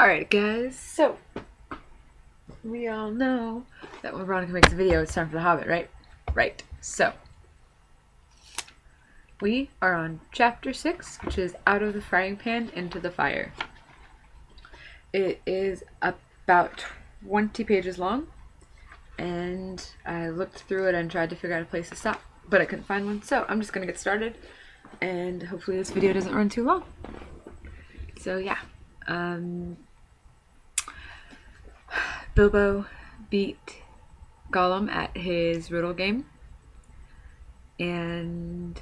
Alright guys, so we all know that when Veronica makes a video it's time for the Hobbit, right? Right. So we are on chapter 6, which is Out of the Frying Pan into the Fire. It is about 20 pages long, and I looked through it and tried to figure out a place to stop, but I couldn't find one, so I'm just gonna get started, and hopefully this video doesn't run too long. So yeah, Bilbo beat Gollum at his riddle game and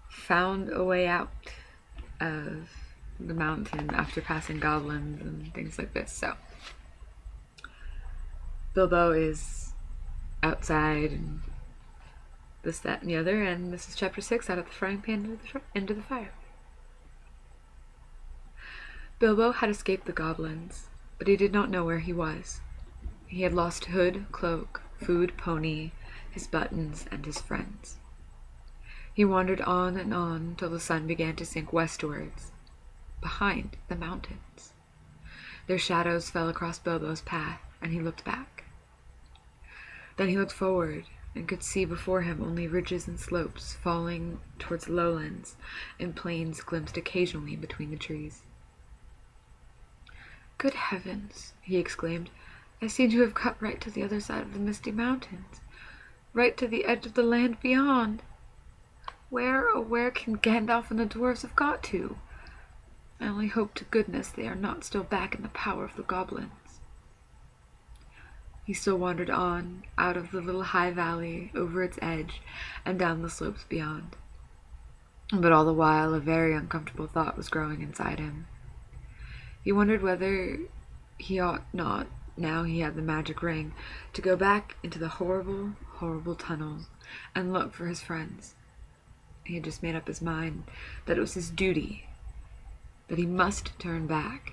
found a way out of the mountain after passing goblins and things like this. So Bilbo is outside and this, that, and the other, and this is chapter 6, Out of the Frying Pan into the Fire. Bilbo had escaped the goblins, but he did not know where he was. He had lost hood, cloak, food, pony, his buttons, and his friends. He wandered on and on till the sun began to sink westwards, behind the mountains. Their shadows fell across Bilbo's path, and he looked back. Then he looked forward, and could see before him only ridges and slopes falling towards lowlands, and plains glimpsed occasionally between the trees. "Good heavens," he exclaimed, "I seem to have cut right to the other side of the misty mountains, right to the edge of the land beyond. Where, oh where can Gandalf and the dwarves have got to? I only hope to goodness they are not still back in the power of the goblins." He still wandered on, out of the little high valley, over its edge, and down the slopes beyond. But all the while a very uncomfortable thought was growing inside him. He wondered whether he ought not, now he had the magic ring, to go back into the horrible, horrible tunnels and look for his friends. He had just made up his mind that it was his duty, that he must turn back.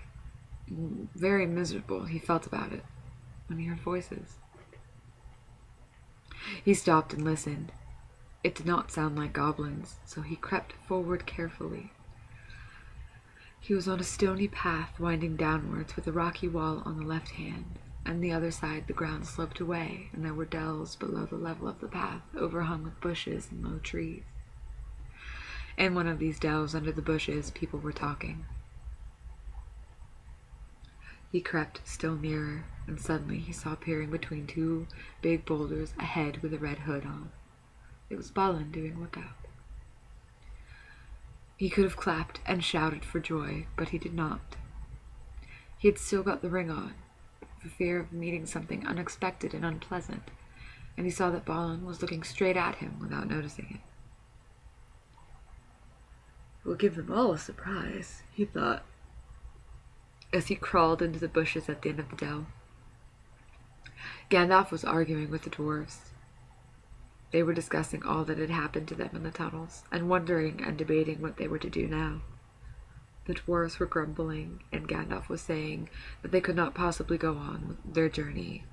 Very miserable he felt about it when he heard voices. He stopped and listened. It did not sound like goblins, so he crept forward carefully. He was on a stony path winding downwards with a rocky wall on the left hand, and the other side the ground sloped away, and there were dells below the level of the path, overhung with bushes and low trees. In one of these dells under the bushes people were talking. He crept still nearer, and suddenly he saw peering between two big boulders a head with a red hood on. It was Balin doing lookout. He could have clapped and shouted for joy, but he did not. He had still got the ring on, for fear of meeting something unexpected and unpleasant, and he saw that Balin was looking straight at him without noticing it. "We'll give them all a surprise," he thought, as he crawled into the bushes at the end of the dell. Gandalf was arguing with the dwarves. They were discussing all that had happened to them in the tunnels, and wondering and debating what they were to do now. The dwarves were grumbling, and Gandalf was saying that they could not possibly go on with their journey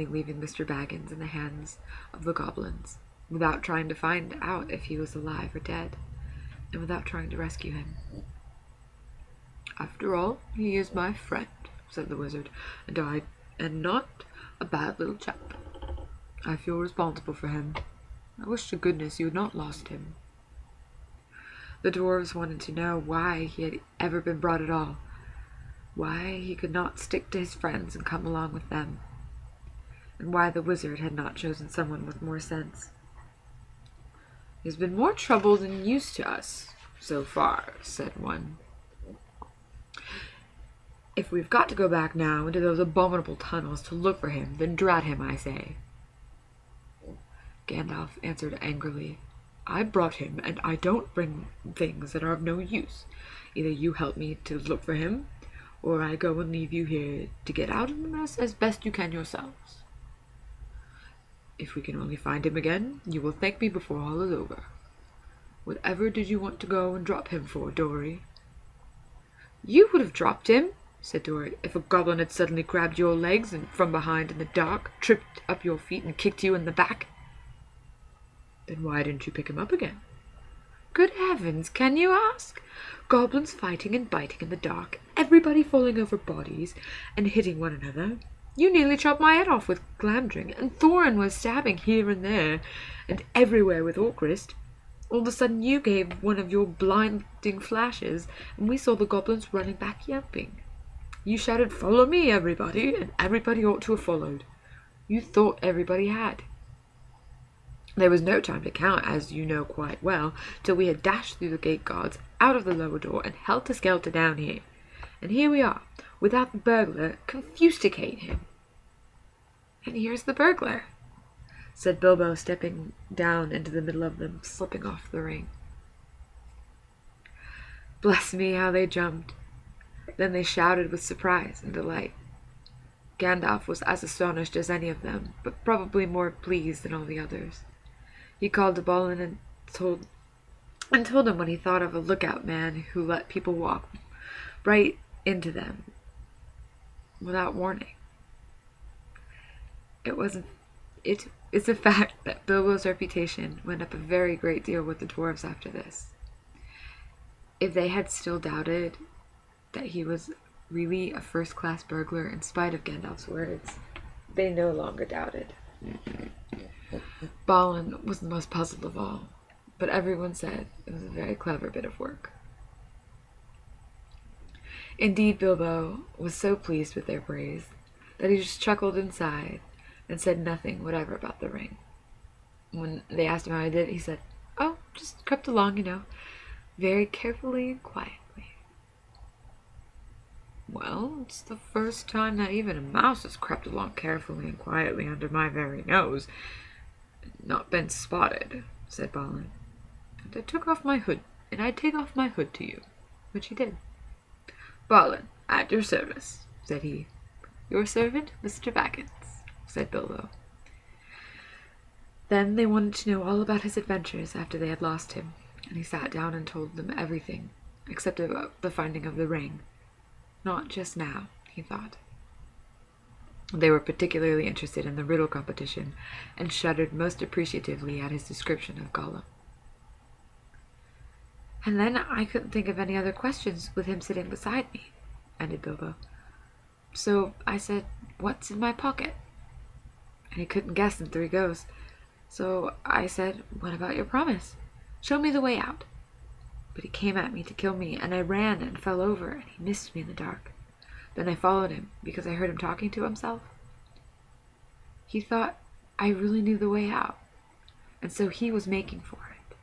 leaving Mr. Baggins in the hands of the goblins, without trying to find out if he was alive or dead, and without trying to rescue him. "After all, he is my friend," said the wizard, "and I am not a bad little chap. I feel responsible for him. I wish to goodness you had not lost him." The dwarves wanted to know why he had ever been brought at all, why he could not stick to his friends and come along with them, and why the wizard had not chosen someone with more sense. "He's been more trouble than used to us, so far," said one. "If we've got to go back now into those abominable tunnels to look for him, then drat him, I say." Gandalf answered angrily, "I brought him, and I don't bring things that are of no use. Either you help me to look for him, or I go and leave you here to get out of the mess as best you can yourselves. If we can only find him again, you will thank me before all is over. Whatever did you want to go and drop him for, Dory?" "You would have dropped him," said Dory, "if a goblin had suddenly grabbed your legs and from behind in the dark, tripped up your feet and kicked you in the back." "Then why didn't you pick him up again?" Good heavens, can you ask? Goblins fighting and biting in the dark, everybody falling over bodies and hitting one another. You nearly chopped my head off with Glamdring, and Thorin was stabbing here and there and everywhere with Orcrist. All of a sudden you gave one of your blinding flashes, and we saw the goblins running back yelping. You shouted, 'Follow me, everybody,' and everybody ought to have followed. You thought everybody had. There was no time to count, as you know quite well, till we had dashed through the gate guards, out of the lower door, and helter-skelter down here. And here we are, without the burglar, confusticate him." "And here's the burglar," said Bilbo, stepping down into the middle of them, slipping off the ring. Bless me, how they jumped. Then they shouted with surprise and delight. Gandalf was as astonished as any of them, but probably more pleased than all the others. He called to Balin and told him what he thought of a lookout man who let people walk right into them without warning. It's a fact that Bilbo's reputation went up a very great deal with the dwarves after this. If they had still doubted that he was really a first-class burglar in spite of Gandalf's words, they no longer doubted. Balin was the most puzzled of all, but everyone said it was a very clever bit of work. Indeed, Bilbo was so pleased with their praise that he just chuckled inside and said nothing whatever about the ring. When they asked him how he did it, he said, "Oh, just crept along, very carefully and quietly." "Well, it's the first time that even a mouse has crept along carefully and quietly under my very nose, and not been spotted," said Balin. "And I took off my hood, and I'd take off my hood to you," which he did. "Balin, at your service," said he. "Your servant, Mr. Baggins," said Bilbo. Then they wanted to know all about his adventures after they had lost him, and he sat down and told them everything, except about the finding of the ring. Not just now, he thought. They were particularly interested in the riddle competition, and shuddered most appreciatively at his description of Gollum. "And then I couldn't think of any other questions with him sitting beside me," ended Bilbo. "So I said, 'What's in my pocket?' And he couldn't guess in 3 goes. So I said, 'What about your promise? Show me the way out.' But he came at me to kill me, and I ran and fell over, and he missed me in the dark. Then I followed him, because I heard him talking to himself. He thought I really knew the way out, and so he was making for it.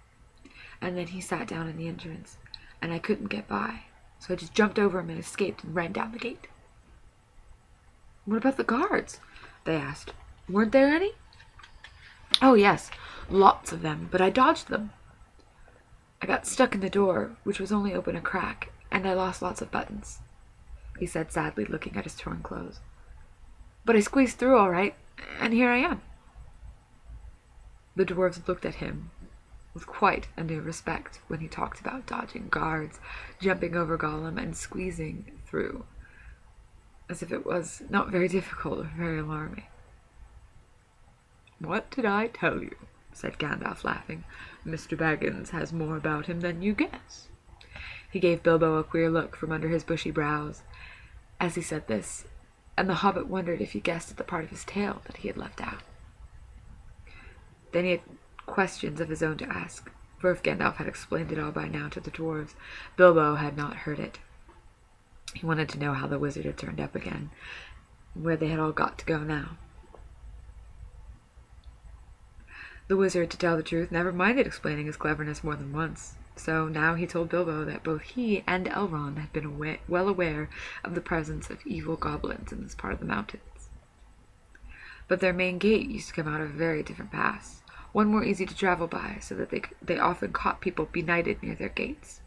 And then he sat down in the entrance, and I couldn't get by, so I just jumped over him and escaped and ran down the gate." "What about the guards?" they asked. "Weren't there any?" "Oh, yes, lots of them, but I dodged them. I got stuck in the door, which was only open a crack, and I lost lots of buttons," he said sadly, looking at his torn clothes. "But I squeezed through all right, and here I am." The dwarves looked at him with quite a new respect when he talked about dodging guards, jumping over Gollum, and squeezing through, as if it was not very difficult or very alarming. "What did I tell you?" said Gandalf, laughing. "Mr. Baggins has more about him than you guess." He gave Bilbo a queer look from under his bushy brows as he said this, and the hobbit wondered if he guessed at the part of his tale that he had left out. Then he had questions of his own to ask, for if Gandalf had explained it all by now to the dwarves, Bilbo had not heard it. He wanted to know how the wizard had turned up again, and where they had all got to go now. The wizard, to tell the truth, never minded explaining his cleverness more than once, so now he told Bilbo that both he and Elrond had been well aware of the presence of evil goblins in this part of the mountains. But their main gate used to come out of a very different pass, one more easy to travel by, so that they often caught people benighted near their gates.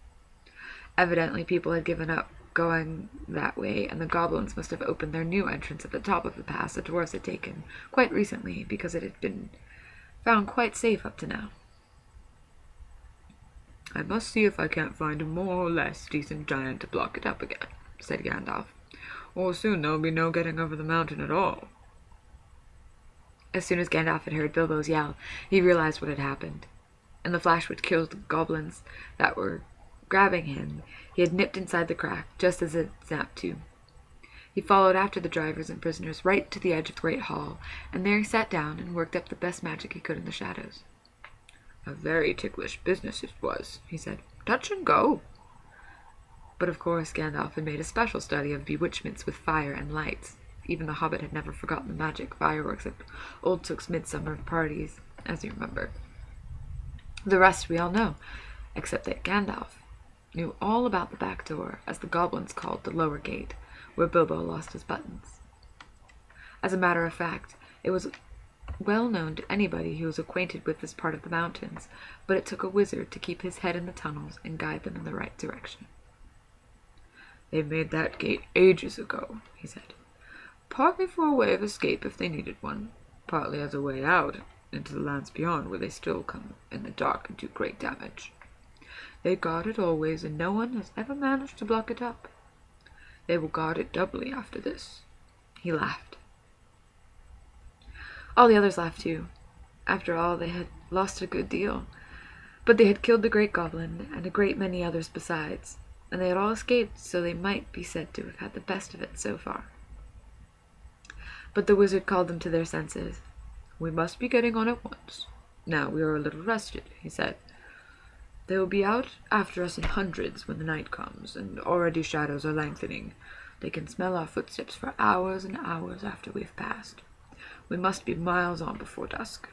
Evidently people had given up going that way, and the goblins must have opened their new entrance at the top of the pass the dwarves had taken quite recently, because it had been found quite safe up to now. "I must see if I can't find a more or less decent giant to block it up again," said Gandalf, "or soon there'll be no getting over the mountain at all." As soon as Gandalf had heard Bilbo's yell, he realized what had happened. and the flash which killed the goblins that were grabbing him, he had nipped inside the crack, just as it snapped to. He followed after the drivers and prisoners right to the edge of the great hall, and there he sat down and worked up the best magic he could in the shadows. "A very ticklish business it was," he said. "Touch and go." But of course Gandalf had made a special study of bewitchments with fire and lights. Even the Hobbit had never forgotten the magic fireworks at Old Took's midsummer parties, as you remember. The rest we all know, except that Gandalf knew all about the back door, as the goblins called the lower gate, where Bilbo lost his buttons. As a matter of fact, it was well known to anybody who was acquainted with this part of the mountains, but it took a wizard to keep his head in the tunnels and guide them in the right direction. "They made that gate ages ago," he said, "partly for a way of escape if they needed one, partly as a way out into the lands beyond, where they still come in the dark and do great damage. They guard it always, and no one has ever managed to block it up. They will guard it doubly after this." He laughed. All the others laughed too. After all, they had lost a good deal, but they had killed the great goblin, and a great many others besides, and they had all escaped, so they might be said to have had the best of it so far. But the wizard called them to their senses. "We must be getting on at once. Now we are a little rested," he said. "They will be out after us in hundreds when the night comes, and already shadows are lengthening. They can smell our footsteps for hours and hours after we have passed. We must be miles on before dusk.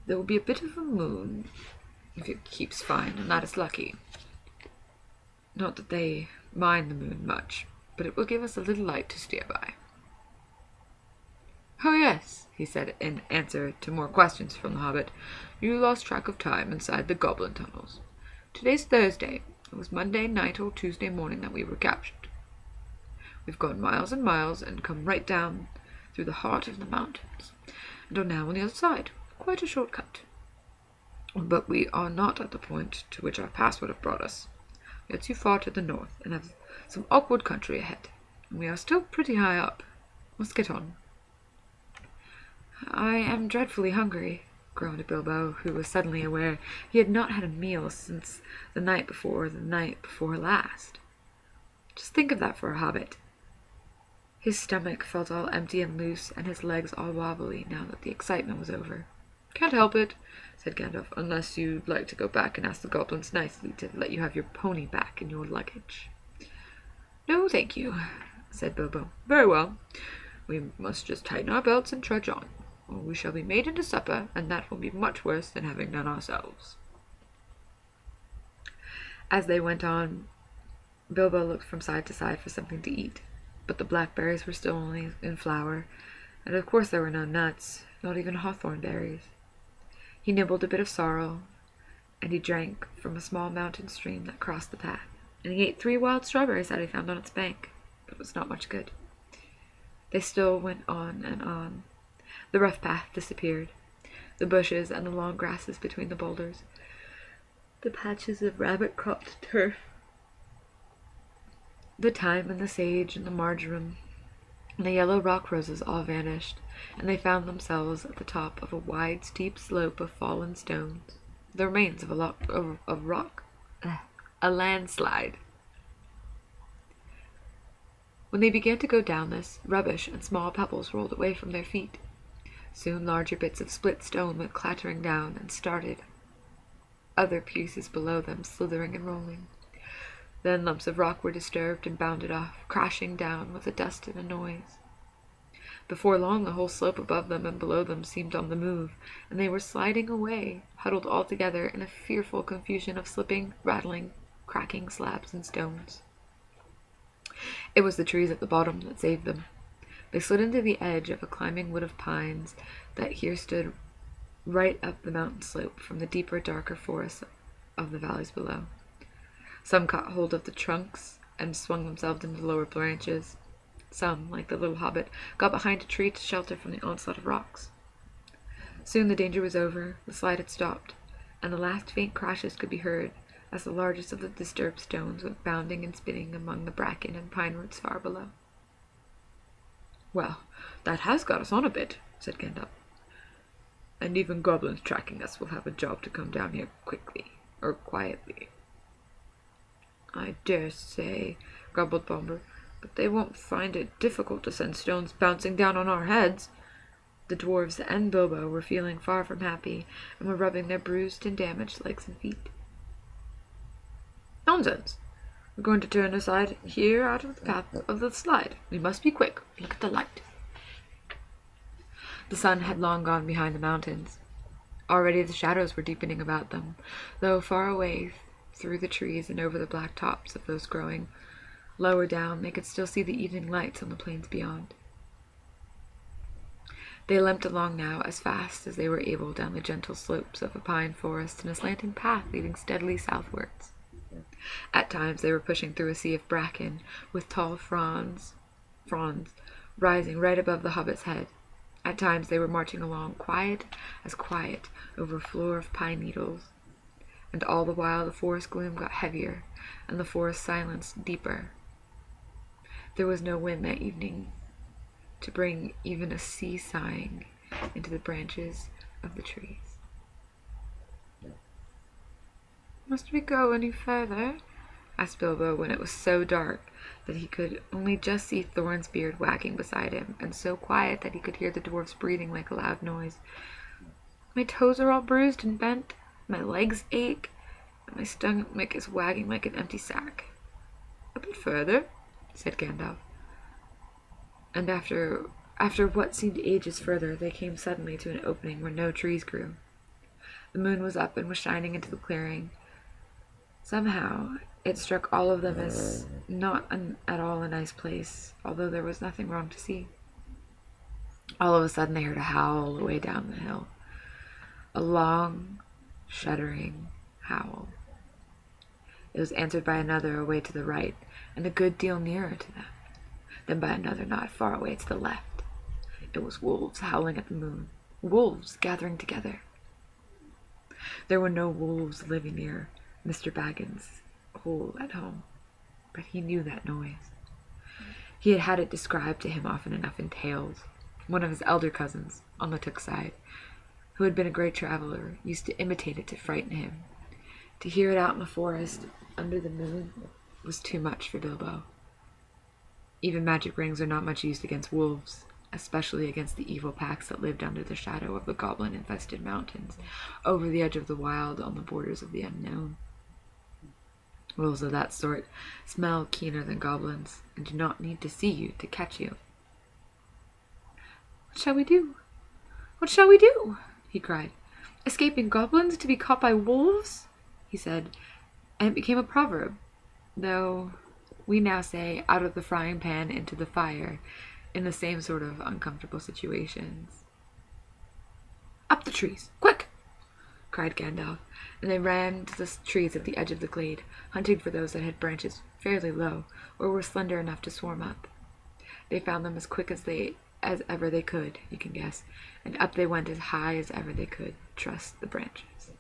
There will be a bit of a moon, if it keeps fine, and that is lucky. Not that they mind the moon much, but it will give us a little light to steer by." "Oh, yes," he said in answer to more questions from the Hobbit. "You lost track of time inside the goblin tunnels. Today's Thursday. It was Monday night or Tuesday morning that we were captured. We've gone miles and miles and come right down through the heart of the mountains, and are now on the other side. Quite a short cut. But we are not at the point to which our pass would have brought us. We are too far to the north, and have some awkward country ahead, and we are still pretty high up. Let's get on." "I am dreadfully hungry," groaned Bilbo, who was suddenly aware he had not had a meal since the night before last. Just think of that for a hobbit. His stomach felt all empty and loose, and his legs all wobbly now that the excitement was over. "Can't help it," said Gandalf, "unless you'd like to go back and ask the goblins nicely to let you have your pony back and your luggage." "No, thank you," said Bilbo. "Very well. We must just tighten our belts and trudge on, or we shall be made into supper, and that will be much worse than having none ourselves." As they went on, Bilbo looked from side to side for something to eat, but the blackberries were still only in flower, and of course there were no nuts, not even hawthorn berries. He nibbled a bit of sorrel, and he drank from a small mountain stream that crossed the path, and he ate 3 wild strawberries that he found on its bank, but it was not much good. They still went on and on. The rough path disappeared, the bushes and the long grasses between the boulders, the patches of rabbit-cropped turf, the thyme and the sage and the marjoram, and the yellow rock roses all vanished, and they found themselves at the top of a wide, steep slope of fallen stones, the remains of a landslide. When they began to go down this, rubbish and small pebbles rolled away from their feet. Soon larger bits of split stone went clattering down and started, other pieces below them slithering and rolling. Then lumps of rock were disturbed and bounded off, crashing down with a dust and a noise. Before long the whole slope above them and below them seemed on the move, and they were sliding away, huddled all together in a fearful confusion of slipping, rattling, cracking slabs and stones. It was the trees at the bottom that saved them. They slid into the edge of a climbing wood of pines that here stood right up the mountain slope from the deeper, darker forests of the valleys below. Some caught hold of the trunks and swung themselves into the lower branches. Some, like the little hobbit, got behind a tree to shelter from the onslaught of rocks. Soon the danger was over, the slide had stopped, and the last faint crashes could be heard as the largest of the disturbed stones went bounding and spinning among the bracken and pine roots far below. "Well, that has got us on a bit," said Gandalf. and even goblins tracking us will have a job to come down here quickly, or quietly." "I dare say," grumbled Bomber, "but they won't find it difficult to send stones bouncing down on our heads." The dwarves and Bilbo were feeling far from happy, and were rubbing their bruised and damaged legs and feet. "Nonsense! We're going to turn aside here out of the path of the slide. We must be quick. Look at the light." The sun had long gone behind the mountains. Already the shadows were deepening about them, though far away through the trees and over the black tops of those growing lower down they could still see the evening lights on the plains beyond. They limped along now as fast as they were able down the gentle slopes of a pine forest in a slanting path leading steadily southwards. At times they were pushing through a sea of bracken, with tall fronds rising right above the hobbit's head. At times they were marching along quiet over a floor of pine needles. And all the while the forest gloom got heavier, and the forest silence deeper. There was no wind that evening to bring even a sea sighing into the branches of the trees. "Must we go any further?" asked Bilbo, when it was so dark that he could only just see Thorin's beard wagging beside him, and so quiet that he could hear the dwarfs breathing like a loud noise. "My toes are all bruised and bent, my legs ache, and my stomach is wagging like an empty sack." "A bit further," said Gandalf. And after what seemed ages further, they came suddenly to an opening where no trees grew. The moon was up and was shining into the clearing. Somehow it struck all of them as not at all a nice place, although there was nothing wrong to see. All of a sudden they heard a howl away down the hill. A long, shuddering howl. It was answered by another away to the right, and a good deal nearer to them. Then by another not far away to the left. It was wolves howling at the moon. Wolves gathering together. There were no wolves living near Mr. Baggins' hole at home, but he knew that noise. He had had it described to him often enough in tales. One of his elder cousins, on the Took side, who had been a great traveler, used to imitate it to frighten him. To hear it out in the forest under the moon was too much for Bilbo. Even magic rings are not much used against wolves, especially against the evil packs that lived under the shadow of the goblin-infested mountains, over the edge of the wild on the borders of the unknown. Wolves of that sort smell keener than goblins, and do not need to see you to catch you. "What shall we do? What shall we do?" he cried. "Escaping goblins to be caught by wolves?" he said, and it became a proverb, though we now say out of the frying pan into the fire in the same sort of uncomfortable situations. "Up the trees, quick!" cried Gandalf, and they ran to the trees at the edge of the glade, hunting for those that had branches fairly low, or were slender enough to swarm up. They found them as quick as ever they could, you can guess, and up they went as high as ever they could trust the branches.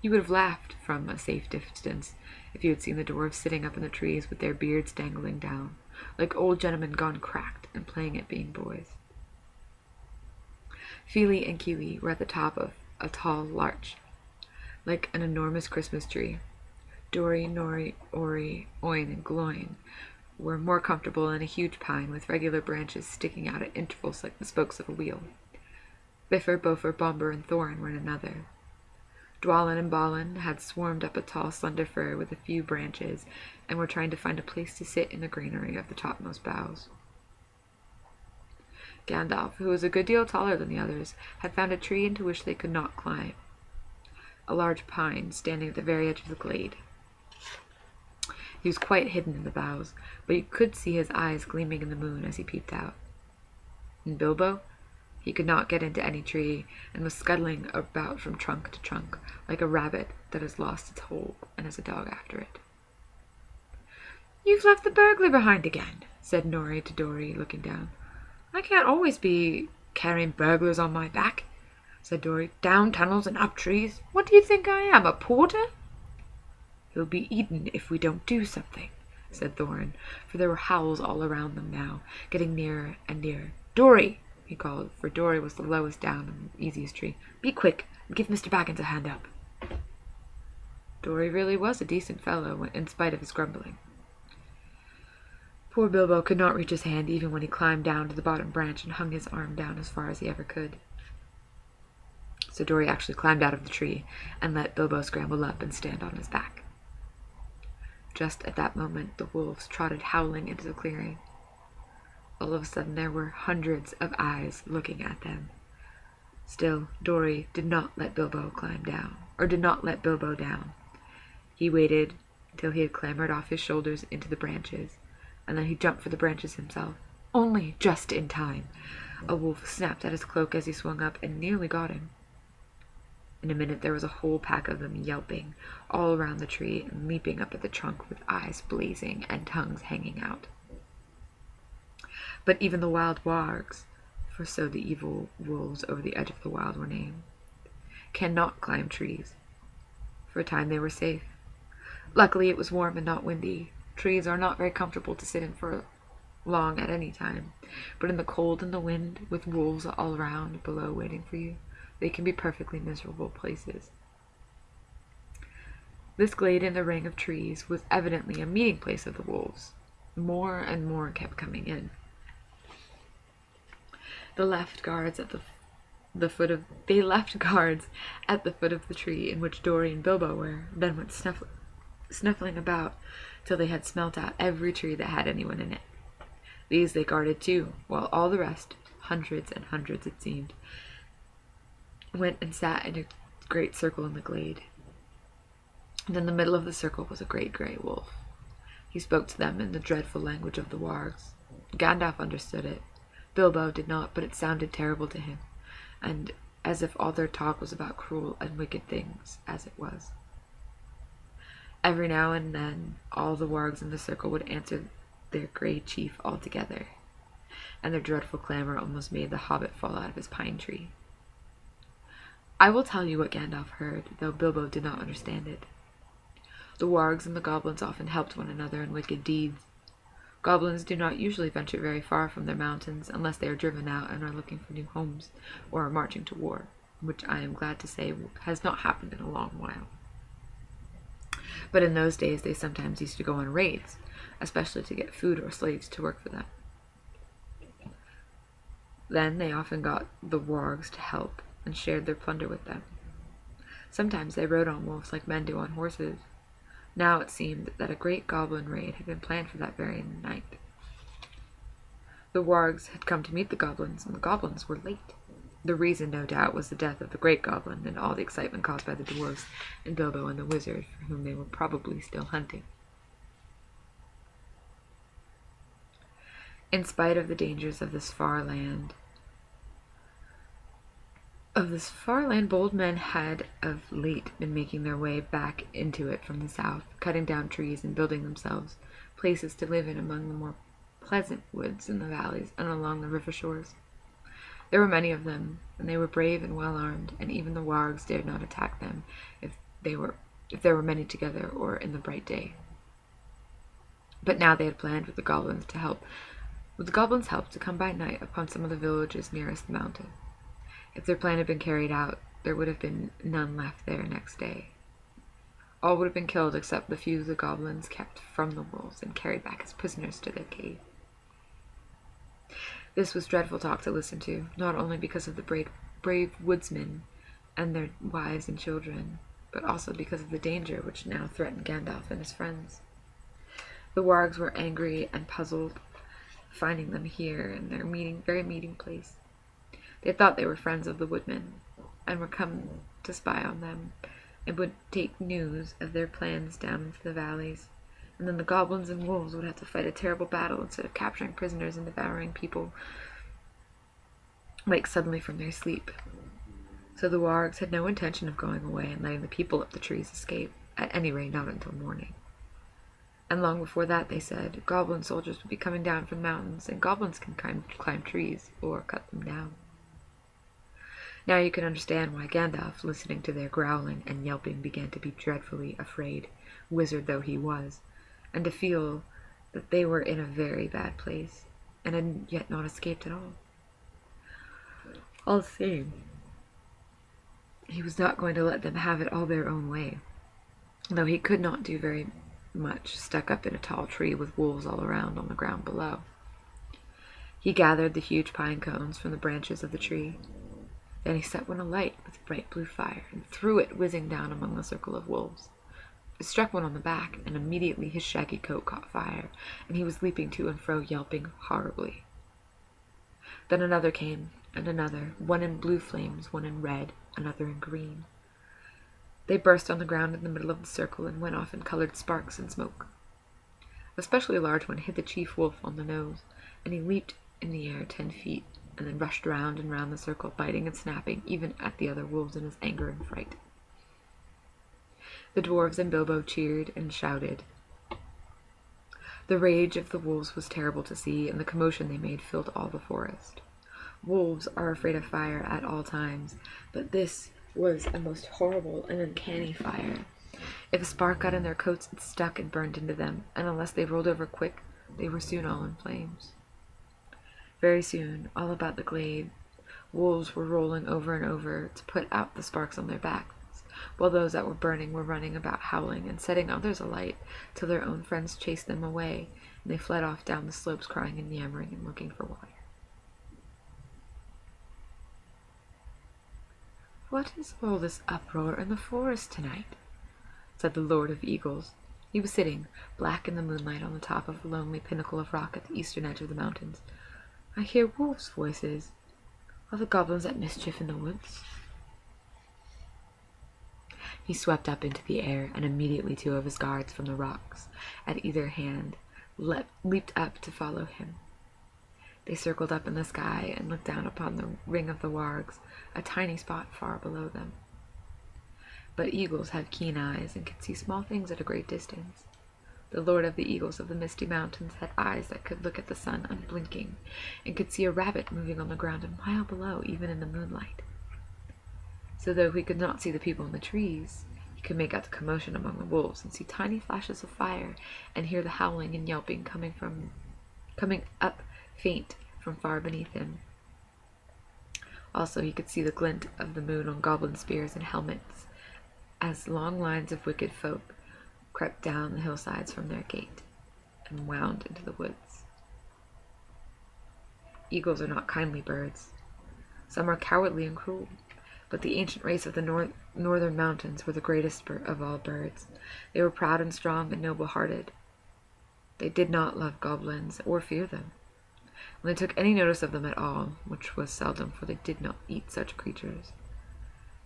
You would have laughed from a safe distance if you had seen the dwarves sitting up in the trees with their beards dangling down, like old gentlemen gone cracked and playing at being boys. Fili and Kili were at the top of a tall larch, like an enormous Christmas tree. Dori, Nori, Ori, Oin, and Gloin were more comfortable in a huge pine with regular branches sticking out at intervals like the spokes of a wheel. Bifur, Bofer, Bomber, and Thorin were in another. Dwalin and Balin had swarmed up a tall, slender fir with a few branches, and were trying to find a place to sit in the greenery of the topmost boughs. Gandalf, who was a good deal taller than the others, had found a tree into which they could not climb. A large pine standing at the very edge of the glade. He was quite hidden in the boughs, but you could see his eyes gleaming in the moon as he peeped out. And Bilbo? He could not get into any tree, and was scuttling about from trunk to trunk, like a rabbit that has lost its hole and has a dog after it. "You've left the burglar behind again," said Nori to Dori, looking down. "I can't always be carrying burglars on my back," said Dori. "Down tunnels and up trees. What do you think I am, a porter?" "He'll be eaten if we don't do something," said Thorin, for there were howls all around them now, getting nearer and nearer. "Dori!" he called, for Dory was the lowest down and the easiest tree. "Be quick, and give Mr. Baggins a hand up." Dory really was a decent fellow, in spite of his grumbling. Poor Bilbo could not reach his hand even when he climbed down to the bottom branch and hung his arm down as far as he ever could. So Dory actually climbed out of the tree and let Bilbo scramble up and stand on his back. Just at that moment, the wolves trotted howling into the clearing. All of a sudden, there were hundreds of eyes looking at them. Still, Dory did not let Bilbo down. He waited until he had clambered off his shoulders into the branches, and then he jumped for the branches himself, only just in time. A wolf snapped at his cloak as he swung up and nearly got him. In a minute there was a whole pack of them yelping all around the tree and leaping up at the trunk with eyes blazing and tongues hanging out. But even the wild wargs, for so the evil wolves over the edge of the wild were named, cannot climb trees. For a time they were safe. Luckily it was warm and not windy. Trees are not very comfortable to sit in for long at any time, but in the cold and the wind, with wolves all around below waiting for you, they can be perfectly miserable places. This glade in the ring of trees was evidently a meeting place of the wolves. More and more kept coming in. They left guards at the foot of the tree in which Dory and Bilbo were, then went snuffling about till they had smelt out every tree that had anyone in it. These they guarded too, while all the rest, hundreds and hundreds it seemed, went and sat in a great circle in the glade. And in the middle of the circle was a great grey wolf. He spoke to them in the dreadful language of the wargs. Gandalf understood it. Bilbo did not, but it sounded terrible to him, and as if all their talk was about cruel and wicked things, as it was. Every now and then all the wargs in the circle would answer their grey chief altogether, and their dreadful clamour almost made the hobbit fall out of his pine tree. I will tell you what Gandalf heard, though Bilbo did not understand it. The wargs and the goblins often helped one another in wicked deeds. Goblins do not usually venture very far from their mountains unless they are driven out and are looking for new homes or are marching to war, which I am glad to say has not happened in a long while. But in those days they sometimes used to go on raids, especially to get food or slaves to work for them. Then they often got the wargs to help and shared their plunder with them. Sometimes they rode on wolves like men do on horses. Now it seemed that a great goblin raid had been planned for that very night. The wargs had come to meet the goblins, and the goblins were late. The reason, no doubt, was the death of the great goblin and all the excitement caused by the dwarves and Bilbo and the wizard, for whom they were probably still hunting. In spite of the dangers of this far land, bold men had of late been making their way back into it from the south, cutting down trees and building themselves places to live in among the more pleasant woods in the valleys and along the river shores. There were many of them, and they were brave and well armed, and even the wargs dared not attack them if there were many together or in the bright day. But now they had planned with the goblins' help to come by night upon some of the villages nearest the mountain. If their plan had been carried out, there would have been none left there next day. All would have been killed except the few the goblins kept from the wolves and carried back as prisoners to their cave. This was dreadful talk to listen to, not only because of the brave woodsmen and their wives and children, but also because of the danger which now threatened Gandalf and his friends. The wargs were angry and puzzled, finding them here in their meeting place. They thought they were friends of the woodmen, and were come to spy on them, and would take news of their plans down into the valleys, and then the goblins and wolves would have to fight a terrible battle instead of capturing prisoners and devouring people, wake suddenly from their sleep. So the wargs had no intention of going away and letting the people up the trees escape, at any rate not until morning. And long before that, they said, goblin soldiers would be coming down from the mountains, and goblins can climb trees, or cut them down. Now you can understand why Gandalf, listening to their growling and yelping, began to be dreadfully afraid, wizard though he was, and to feel that they were in a very bad place, and had yet not escaped at all. All the same, he was not going to let them have it all their own way, though he could not do very much stuck up in a tall tree with wolves all around on the ground below. He gathered the huge pine cones from the branches of the tree. Then he set one alight with bright blue fire and threw it whizzing down among the circle of wolves. It struck one on the back, and immediately his shaggy coat caught fire, and he was leaping to and fro, yelping horribly. Then another came, and another, one in blue flames, one in red, another in green. They burst on the ground in the middle of the circle and went off in colored sparks and smoke. A specially large one hit the chief wolf on the nose, and he leaped in the air 10 feet, and then rushed round and round the circle, biting and snapping even at the other wolves in his anger and fright. The dwarves and Bilbo cheered and shouted. The rage of the wolves was terrible to see, and the commotion they made filled all the forest. Wolves are afraid of fire at all times, but this was a most horrible and uncanny fire. If a spark got in their coats, it stuck and burned into them, and unless they rolled over quick, they were soon all in flames. Very soon, all about the glade, wolves were rolling over and over to put out the sparks on their backs, while those that were burning were running about howling and setting others alight, till their own friends chased them away, and they fled off down the slopes crying and yammering and looking for water. "What is all this uproar in the forest tonight?" said the Lord of Eagles. He was sitting, black in the moonlight, on the top of a lonely pinnacle of rock at the eastern edge of the mountains. "I hear wolves' voices. Are the goblins at mischief in the woods?" He swept up into the air, and immediately 2 of his guards from the rocks at either hand leaped up to follow him. They circled up in the sky and looked down upon the ring of the wargs, a tiny spot far below them. But eagles have keen eyes and can see small things at a great distance. The Lord of the Eagles of the Misty Mountains had eyes that could look at the sun unblinking, and could see a rabbit moving on the ground a mile below, even in the moonlight. So though he could not see the people in the trees, he could make out the commotion among the wolves, and see tiny flashes of fire, and hear the howling and yelping coming up faint from far beneath him. Also he could see the glint of the moon on goblin spears and helmets, as long lines of wicked folk crept down the hillsides from their gate and wound into the woods. Eagles are not kindly birds. Some are cowardly and cruel, but the ancient race of the northern mountains were the greatest of all birds. They were proud and strong and noble-hearted. They did not love goblins or fear them. When they took any notice of them at all, which was seldom, for they did not eat such creatures,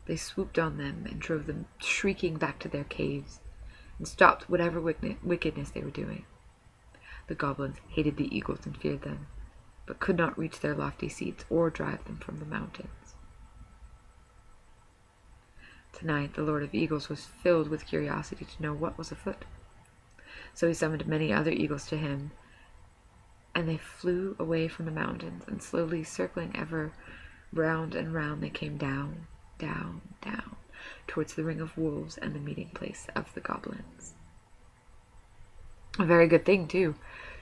they swooped on them and drove them shrieking back to their caves, and stopped whatever wickedness they were doing. The goblins hated the eagles and feared them, but could not reach their lofty seats or drive them from the mountains. Tonight the Lord of Eagles was filled with curiosity to know what was afoot. So he summoned many other eagles to him, and they flew away from the mountains, and slowly circling ever round and round, they came down, down, down, towards the ring of wolves and the meeting place of the goblins. A very good thing, too.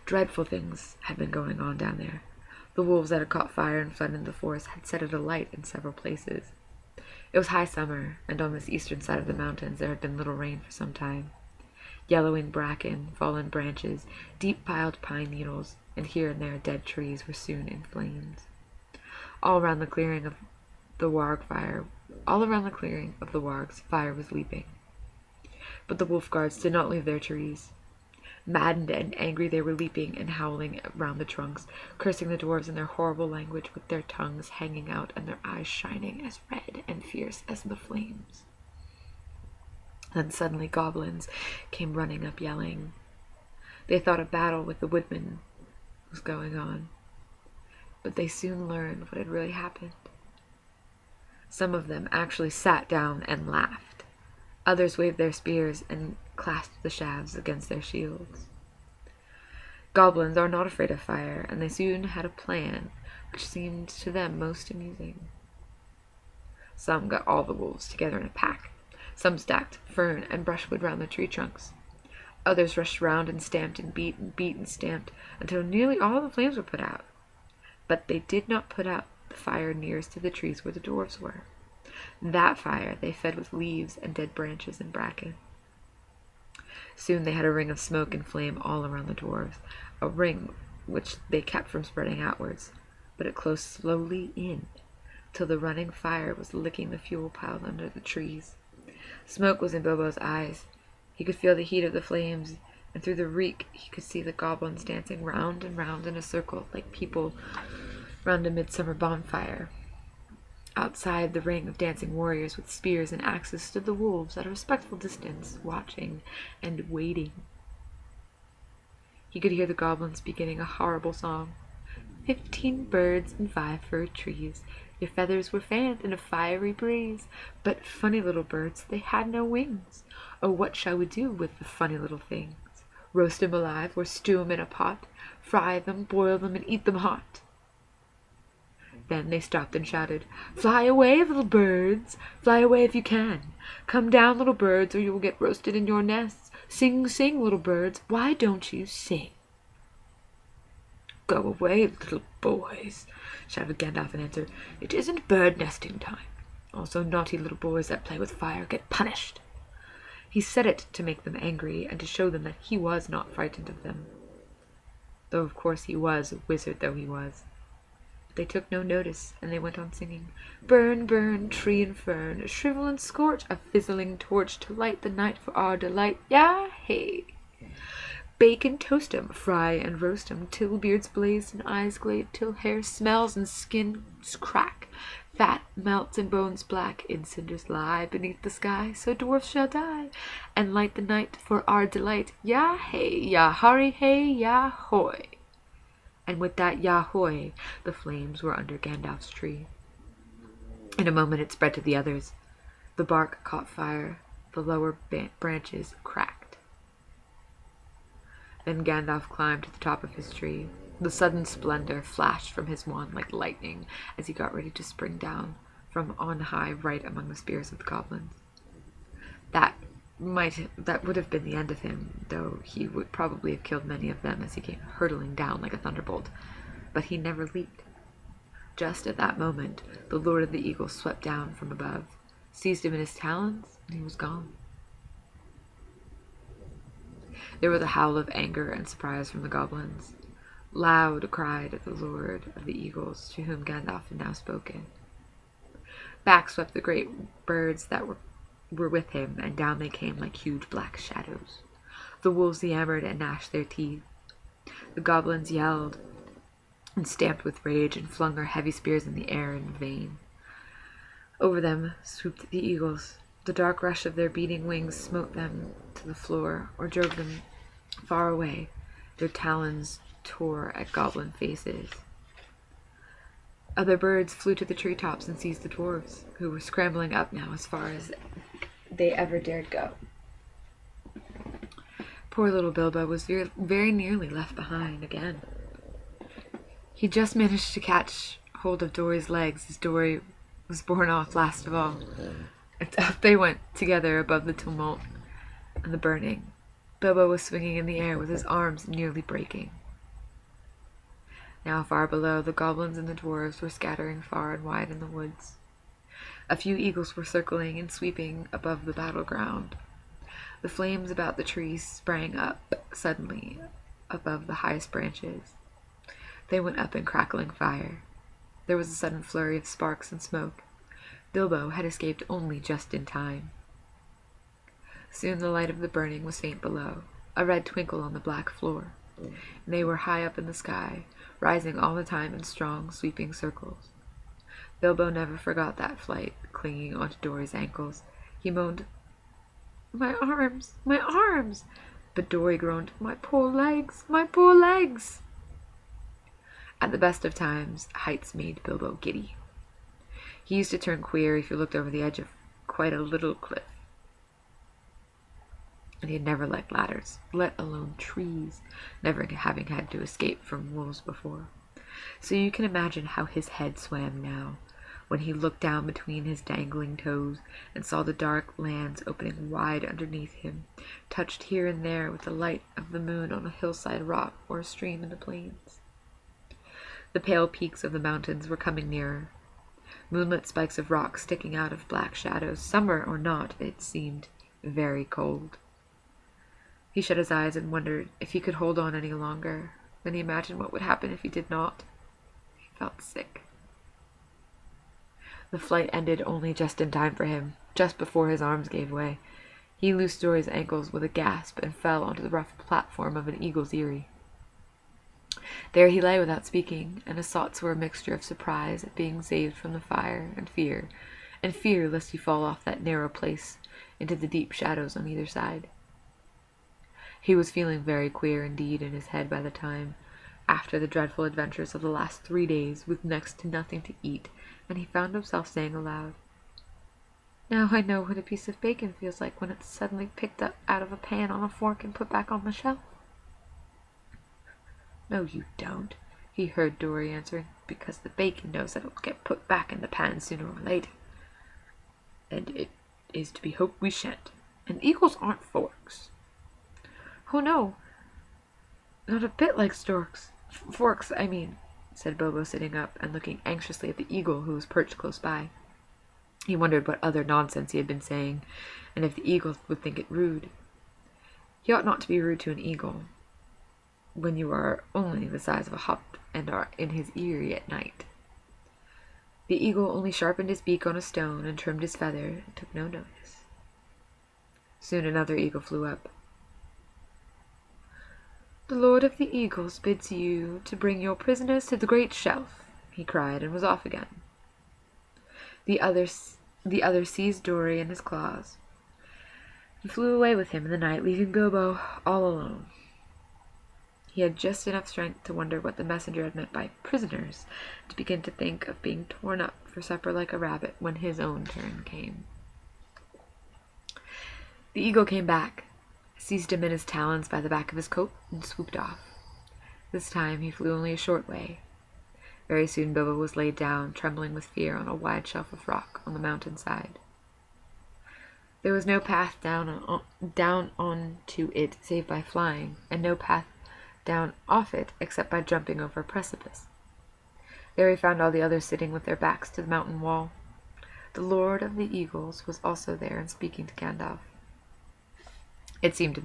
Dreadful things had been going on down there. The wolves that had caught fire and fled into the forest had set it alight in several places. It was high summer, and on this eastern side of the mountains there had been little rain for some time. Yellowing bracken, fallen branches, deep-piled pine needles, and here and there dead trees were soon in flames. All around the clearing of the wargs, fire was leaping. But the wolf guards did not leave their trees. Maddened and angry, they were leaping and howling round the trunks, cursing the dwarves in their horrible language, with their tongues hanging out and their eyes shining as red and fierce as the flames. Then suddenly goblins came running up, yelling. They thought a battle with the woodmen was going on, but they soon learned what had really happened. Some of them actually sat down and laughed. Others waved their spears and clasped the shafts against their shields. Goblins are not afraid of fire, and they soon had a plan which seemed to them most amusing. Some got all the wolves together in a pack. Some stacked fern and brushwood round the tree trunks. Others rushed round and stamped and beat and stamped until nearly all the flames were put out. But they did not put out the fire nearest to the trees where the dwarves were. That fire they fed with leaves and dead branches and bracken. Soon they had a ring of smoke and flame all around the dwarves, a ring which they kept from spreading outwards, but it closed slowly in, till the running fire was licking the fuel pile under the trees. Smoke was in Bilbo's eyes. He could feel the heat of the flames, and through the reek he could see the goblins dancing round and round in a circle like people round a midsummer bonfire. Outside the ring of dancing warriors with spears and axes stood the wolves at a respectful distance, watching and waiting. He could hear the goblins beginning a horrible song. 15 birds and 5 fir trees, your feathers were fanned in a fiery breeze. But funny little birds, they had no wings. Oh, what shall we do with the funny little things? Roast them alive or stew them in a pot, fry them, boil them, and eat them hot. Then they stopped and shouted, Fly away, little birds, fly away if you can. Come down, little birds, or you will get roasted in your nests. Sing, sing, little birds, why don't you sing? Go away, little boys, shouted Gandalf in answer. It isn't bird nesting time. Also, naughty little boys that play with fire get punished. He said it to make them angry and to show them that he was not frightened of them. Though of course he was, a wizard though he was. They took no notice, and they went on singing. Burn, burn, tree and fern, shrivel and scorch, a fizzling torch to light the night for our delight. Yah-hey! Bake and toast 'em, fry and roast 'em, till beards blaze and eyes glade, till hair smells and skins crack, fat melts and bones black, in cinders lie beneath the sky, so dwarfs shall die, and light the night for our delight. Yah-hey, yah-hurry, hey, yah-hoy! And with that yah-hoy, the flames were under Gandalf's tree. In a moment it spread to the others. The bark caught fire, the lower branches cracked. Then Gandalf climbed to the top of his tree. The sudden splendor flashed from his wand like lightning as he got ready to spring down from on high right among the spears of the goblins. That would have been the end of him, though he would probably have killed many of them as he came hurtling down like a thunderbolt. But he never leaped. Just at that moment, the Lord of the Eagles swept down from above, seized him in his talons, and he was gone. There was a howl of anger and surprise from the goblins. Loud cried the Lord of the Eagles, to whom Gandalf had now spoken. Back swept the great birds that were with him, and down they came like huge black shadows. The wolves yammered and gnashed their teeth. The goblins yelled and stamped with rage and flung their heavy spears in the air in vain. Over them swooped the eagles. The dark rush of their beating wings smote them to the floor or drove them far away. Their talons tore at goblin faces. Other birds flew to the treetops and seized the dwarves, who were scrambling up now as far as they ever dared go. Poor little Bilbo was very nearly left behind again. He just managed to catch hold of Dory's legs as Dory was borne off last of all. And up they went together above the tumult and the burning. Bilbo was swinging in the air with his arms nearly breaking. Now far below, the goblins and the dwarves were scattering far and wide in the woods. A few eagles were circling and sweeping above the battleground. The flames about the trees sprang up suddenly above the highest branches. They went up in crackling fire. There was a sudden flurry of sparks and smoke. Bilbo had escaped only just in time. Soon the light of the burning was faint below, a red twinkle on the black floor. And they were high up in the sky, rising all the time in strong, sweeping circles. Bilbo never forgot that flight, clinging onto Dory's ankles. He moaned, "My arms, my arms!" But Dory groaned, "My poor legs, my poor legs!" At the best of times, heights made Bilbo giddy. He used to turn queer if he looked over the edge of quite a little cliff. And he had never liked ladders, let alone trees, never having had to escape from wolves before. So you can imagine how his head swam now, when he looked down between his dangling toes and saw the dark lands opening wide underneath him, touched here and there with the light of the moon on a hillside rock or a stream in the plains. The pale peaks of the mountains were coming nearer, moonlit spikes of rock sticking out of black shadows. Summer or not, it seemed very cold. He shut his eyes and wondered if he could hold on any longer. Then he imagined what would happen if he did not. He felt sick. The flight ended only just in time for him, just before his arms gave way. He loosed Dory's ankles with a gasp and fell onto the rough platform of an eagle's eyrie. There he lay without speaking, and his thoughts were a mixture of surprise at being saved from the fire, and fear lest he fall off that narrow place into the deep shadows on either side. He was feeling very queer indeed in his head by the time, after the dreadful adventures of the last 3 days, with next to nothing to eat, and he found himself saying aloud, "Now I know what a piece of bacon feels like when it's suddenly picked up out of a pan on a fork and put back on the shelf." "No, you don't," he heard Dory answering, "because the bacon knows that it'll get put back in the pan sooner or later. And it is to be hoped we shan't. And eagles aren't forks." "Oh, no, not a bit like storks. Forks, I mean," said Bilbo, sitting up and looking anxiously at the eagle who was perched close by. He wondered what other nonsense he had been saying, and if the eagle would think it rude. He ought not to be rude to an eagle when you are only the size of a hobbit and are in his eyrie at night. The eagle only sharpened his beak on a stone and trimmed his feather and took no notice. Soon another eagle flew up. "The Lord of the Eagles bids you to bring your prisoners to the great shelf," he cried, and was off again. The other seized Dory in his claws and flew away with him in the night, leaving Bilbo all alone. He had just enough strength to wonder what the messenger had meant by prisoners, to begin to think of being torn up for supper like a rabbit when his own turn came. The eagle came back, seized him in his talons by the back of his coat, and swooped off. This time he flew only a short way. Very soon Bilbo was laid down, trembling with fear, on a wide shelf of rock on the mountain side. There was no path down on to it save by flying, and no path down off it except by jumping over a precipice. There he found all the others sitting with their backs to the mountain wall. The Lord of the Eagles was also there and speaking to Gandalf. It seemed that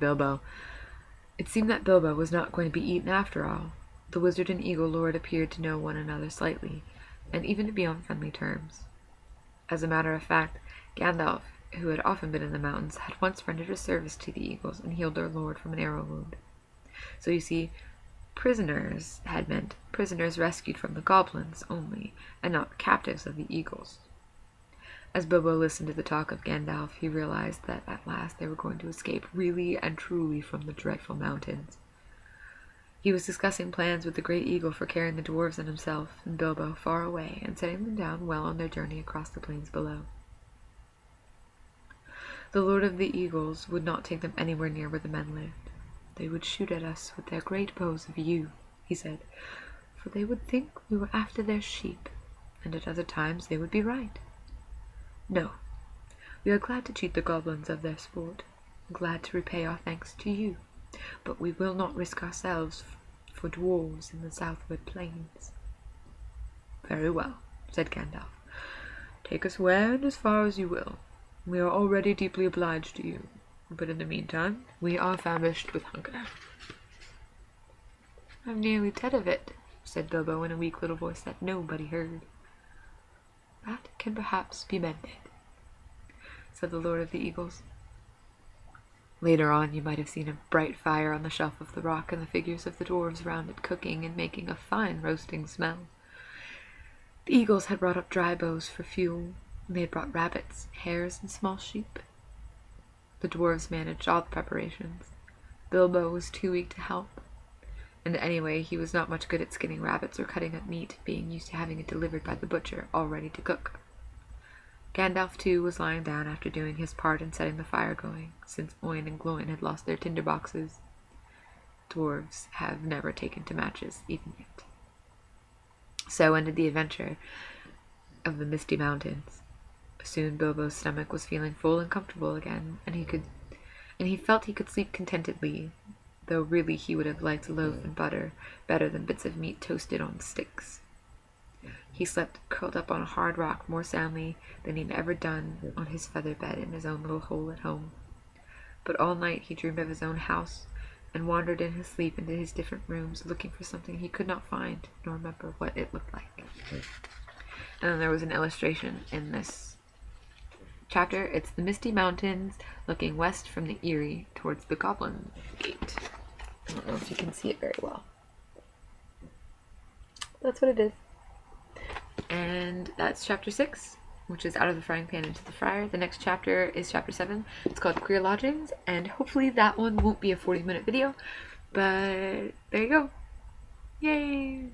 Bilbo was not going to be eaten after all. The wizard and eagle lord appeared to know one another slightly, and even to be on friendly terms. As a matter of fact, Gandalf, who had often been in the mountains, had once rendered a service to the eagles and healed their lord from an arrow wound. So you see, prisoners had meant prisoners rescued from the goblins only, and not captives of the eagles. As Bilbo listened to the talk of Gandalf, he realized that at last they were going to escape really and truly from the dreadful mountains. He was discussing plans with the great eagle for carrying the dwarves and himself and Bilbo far away and setting them down well on their journey across the plains below. The Lord of the Eagles would not take them anywhere near where the men lived. "They would shoot at us with their great bows of yew," he said, "for they would think we were after their sheep, and at other times they would be right. No, we are glad to cheat the goblins of their sport, glad to repay our thanks to you, but we will not risk ourselves for dwarves in the southward plains." "Very well," said Gandalf. "Take us where and as far as you will. We are already deeply obliged to you, but in the meantime we are famished with hunger." "I'm nearly dead of it," said Bilbo in a weak little voice that nobody heard. "That can perhaps be mended," said the Lord of the Eagles. Later on you might have seen a bright fire on the shelf of the rock, and the figures of the dwarves round it cooking and making a fine roasting smell. The eagles had brought up dry boughs for fuel, and they had brought rabbits, hares, and small sheep. The dwarves managed all the preparations. Bilbo was too weak to help, and anyway he was not much good at skinning rabbits or cutting up meat, being used to having it delivered by the butcher, all ready to cook. Gandalf, too, was lying down after doing his part in setting the fire going, since Oin and Gloin had lost their tinder boxes. Dwarves have never taken to matches, even yet. So ended the adventure of the Misty Mountains. Soon Bilbo's stomach was feeling full and comfortable again, and he felt he could sleep contentedly, though really he would have liked loaf and butter better than bits of meat toasted on sticks. He slept curled up on a hard rock more soundly than he'd ever done on his feather bed in his own little hole at home. But all night he dreamed of his own house, and wandered in his sleep into his different rooms, looking for something he could not find, nor remember what it looked like. And then there was an illustration in this chapter. It's the misty mountains looking west from the eyrie towards the Goblin Gate. I don't know if you can see it very well. That's what it is. And that's chapter 6, which is Out of the Frying Pan into the Fryer. The next chapter is chapter 7. It's called Queer Lodgings, and hopefully that one won't be a 40-minute video, but there you go. Yay!